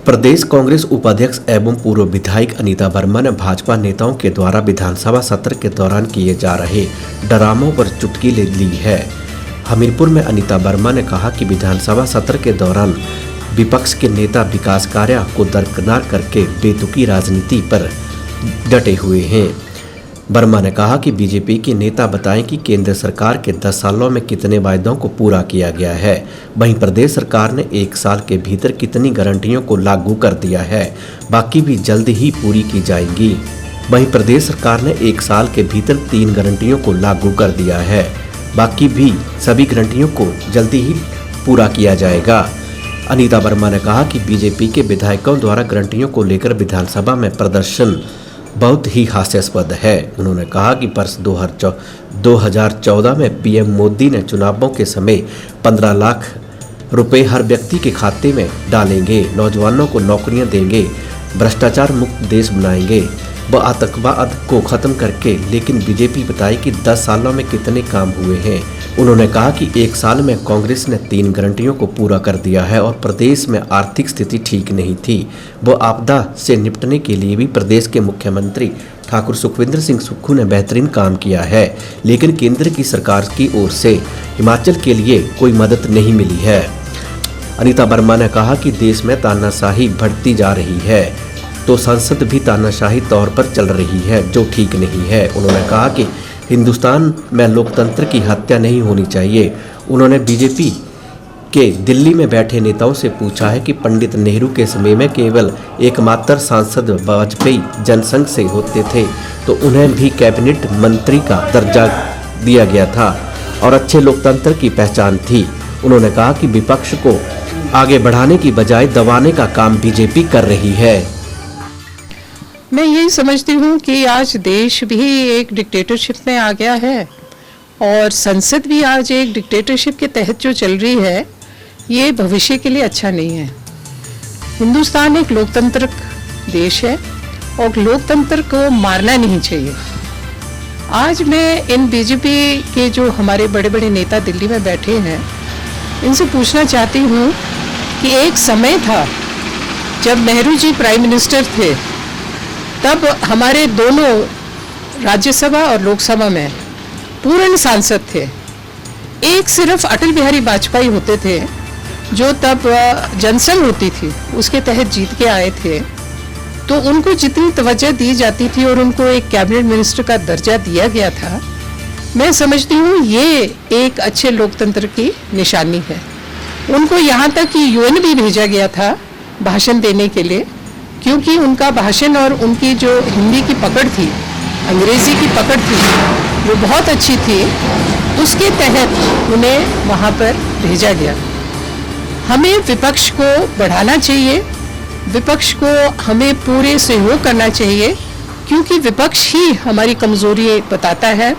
प्रदेश कांग्रेस उपाध्यक्ष एवं पूर्व विधायक अनीता वर्मा ने भाजपा नेताओं के द्वारा विधानसभा सत्र के दौरान किए जा रहे ड्रामों पर चुटकी ले ली है। हमीरपुर में अनीता वर्मा ने कहा कि विधानसभा सत्र के दौरान विपक्ष के नेता विकास कार्य को दरकिनार करके बेतुकी राजनीति पर डटे हुए हैं। वर्मा ने कहा कि बीजेपी के नेता बताएं कि केंद्र सरकार के 10 सालों में कितने वायदों को पूरा किया गया है, वहीं प्रदेश सरकार ने 1 साल के भीतर कितनी गारंटियों को लागू कर दिया है, बाकी भी जल्द ही पूरी की जाएंगी। वहीं प्रदेश सरकार ने 1 साल के भीतर 3 गारंटियों को लागू कर दिया है, बाकी भी सभी गारंटियों को जल्दी ही पूरा किया जाएगा। अनीता वर्मा ने कहा कि बीजेपी के विधायकों द्वारा गारंटियों को लेकर विधानसभा में प्रदर्शन बहुत ही हास्यास्पद है। उन्होंने कहा कि वर्ष 2014 में पीएम मोदी ने चुनावों के समय 15 लाख रुपए हर व्यक्ति के खाते में डालेंगे, नौजवानों को नौकरियां देंगे, भ्रष्टाचार मुक्त देश बनाएंगे व आतंकवाद को खत्म करके, लेकिन बीजेपी बताई कि 10 सालों में कितने काम हुए हैं। उन्होंने कहा कि 1 साल में कांग्रेस ने 3 गारंटियों को पूरा कर दिया है और प्रदेश में आर्थिक स्थिति ठीक नहीं थी। वो आपदा से निपटने के लिए भी प्रदेश के मुख्यमंत्री ठाकुर सुखविंदर सिंह सुक्खू ने बेहतरीन काम किया है, लेकिन केंद्र की सरकार की ओर से हिमाचल के लिए कोई मदद नहीं मिली है। अनीता वर्मा ने कहा कि देश में तानाशाही बढ़ती जा रही है तो संसद भी तानाशाही तौर पर चल रही है, जो ठीक नहीं है। उन्होंने कहा कि हिंदुस्तान में लोकतंत्र की हत्या नहीं होनी चाहिए। उन्होंने बीजेपी के दिल्ली में बैठे नेताओं से पूछा है कि पंडित नेहरू के समय में केवल एकमात्र सांसद वाजपेयी जनसंघ से होते थे, तो उन्हें भी कैबिनेट मंत्री का दर्जा दिया गया था और अच्छे लोकतंत्र की पहचान थी। उन्होंने कहा कि विपक्ष को आगे बढ़ाने की बजाय दबाने का काम बीजेपी कर रही है। मैं यही समझती हूँ कि आज देश भी एक डिक्टेटरशिप में आ गया है और संसद भी आज एक डिक्टेटरशिप के तहत जो चल रही है, ये भविष्य के लिए अच्छा नहीं है। हिंदुस्तान एक लोकतंत्र देश है और लोकतंत्र को मारना नहीं चाहिए। आज मैं इन बीजेपी के जो हमारे बड़े बड़े नेता दिल्ली में बैठे हैं, इनसे पूछना चाहती हूँ कि एक समय था जब नेहरू जी प्राइम मिनिस्टर थे, तब हमारे दोनों राज्यसभा और लोकसभा में पूर्ण सांसद थे। एक सिर्फ अटल बिहारी वाजपेयी होते थे जो तब जनसंघ होती थी उसके तहत जीत के आए थे, तो उनको जितनी तवज्जो दी जाती थी और उनको एक कैबिनेट मिनिस्टर का दर्जा दिया गया था, मैं समझती हूँ ये एक अच्छे लोकतंत्र की निशानी है। उनको यहाँ तक कि यूएन भी भेजा गया था भाषण देने के लिए, क्योंकि उनका भाषण और उनकी जो हिंदी की पकड़ थी, अंग्रेजी की पकड़ थी, वो बहुत अच्छी थी। उसके तहत उन्हें वहाँ पर भेजा गया। हमें विपक्ष को बढ़ाना चाहिए, विपक्ष को हमें पूरे सहयोग करना चाहिए, क्योंकि विपक्ष ही हमारी कमजोरी बताता है।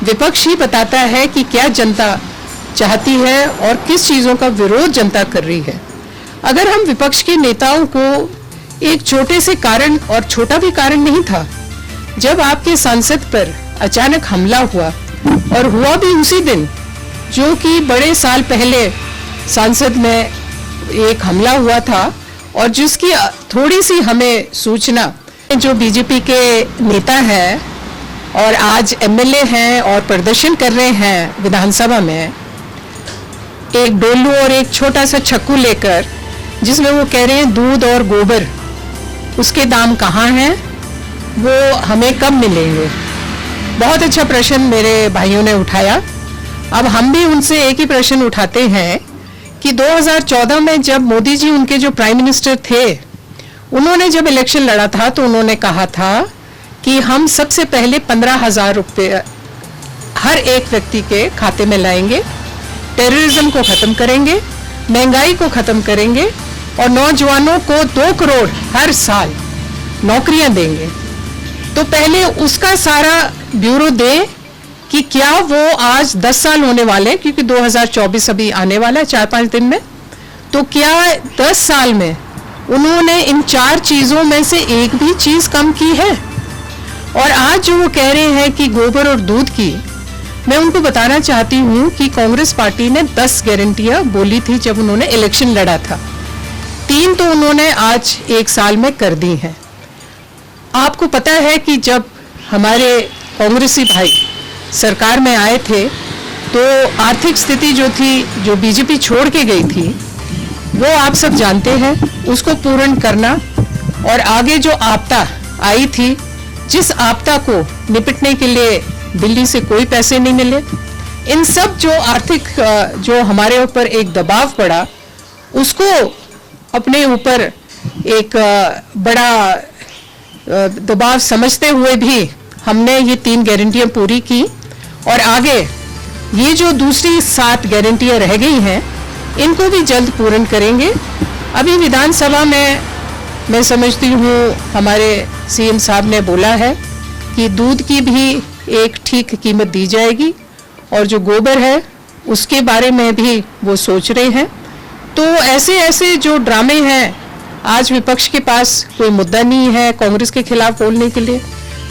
विपक्ष ही बताता है कि क्या जनता चाहती है और किस चीज़ों का विरोध जनता कर रही है। अगर हम विपक्ष के नेताओं को एक छोटे से कारण, और छोटा भी कारण नहीं था, जब आपके सांसद पर अचानक हमला हुआ और हुआ भी उसी दिन जो कि बड़े साल पहले सांसद में एक हमला हुआ था और जिसकी थोड़ी सी हमें सूचना, जो बीजेपी के नेता हैं और आज एमएलए हैं और प्रदर्शन कर रहे हैं विधानसभा में, एक डोलू और एक छोटा सा छक्कू लेकर, जिसमें वो कह रहे हैं दूध और गोबर उसके दाम कहाँ हैं, वो हमें कब मिलेंगे। बहुत अच्छा प्रश्न मेरे भाइयों ने उठाया। अब हम भी उनसे एक ही प्रश्न उठाते हैं कि 2014 में जब मोदी जी उनके जो प्राइम मिनिस्टर थे, उन्होंने जब इलेक्शन लड़ा था तो उन्होंने कहा था कि हम सबसे पहले 15,000 रुपये हर एक व्यक्ति के खाते में लाएंगे, टेररिज्म को ख़त्म करेंगे, महंगाई को ख़त्म करेंगे और नौजवानों को 2 करोड़ हर साल नौकरियां देंगे। तो पहले उसका सारा ब्यूरो दे कि क्या वो आज 10 साल होने वाले, क्योंकि 2024 अभी आने वाला है 4-5 दिन में, तो क्या 10 साल में उन्होंने इन 4 चीज़ों में से एक भी चीज़ कम की है। और आज जो वो कह रहे हैं कि गोबर और दूध की, मैं उनको बताना चाहती हूँ कि कांग्रेस पार्टी ने 10 गारंटियाँ बोली थी जब उन्होंने इलेक्शन लड़ा था। 3 तो उन्होंने आज 1 साल में कर दी हैं। आपको पता है कि जब हमारे कांग्रेसी भाई सरकार में आए थे तो आर्थिक स्थिति जो थी, जो बीजेपी छोड़ के गई थी, वो आप सब जानते हैं, उसको पूर्ण करना और आगे जो आपदा आई थी, जिस आपदा को निपटने के लिए दिल्ली से कोई पैसे नहीं मिले, इन सब जो आर्थिक जो हमारे ऊपर एक दबाव पड़ा, उसको अपने ऊपर एक बड़ा दबाव समझते हुए भी हमने ये 3 गारंटियां पूरी की और आगे ये जो दूसरी 7 गारंटियां रह गई हैं, इनको भी जल्द पूर्ण करेंगे। अभी विधानसभा में मैं समझती हूँ हमारे सीएम साहब ने बोला है कि दूध की भी एक ठीक कीमत दी जाएगी और जो गोबर है उसके बारे में भी वो सोच रहे हैं। तो ऐसे ऐसे जो ड्रामे हैं, आज विपक्ष के पास कोई मुद्दा नहीं है कांग्रेस के खिलाफ बोलने के लिए,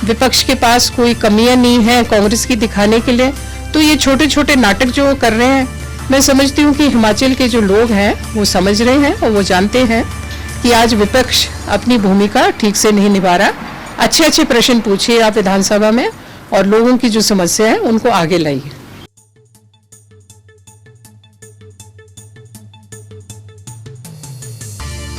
विपक्ष के पास कोई कमियां नहीं है कांग्रेस की दिखाने के लिए, तो ये छोटे छोटे नाटक जो कर रहे हैं, मैं समझती हूँ कि हिमाचल के जो लोग हैं वो समझ रहे हैं और वो जानते हैं कि आज विपक्ष अपनी भूमिका ठीक से नहीं निभा रहा। अच्छे अच्छे प्रश्न पूछिए आप विधानसभा में और लोगों की जो समस्या है उनको आगे लाइए।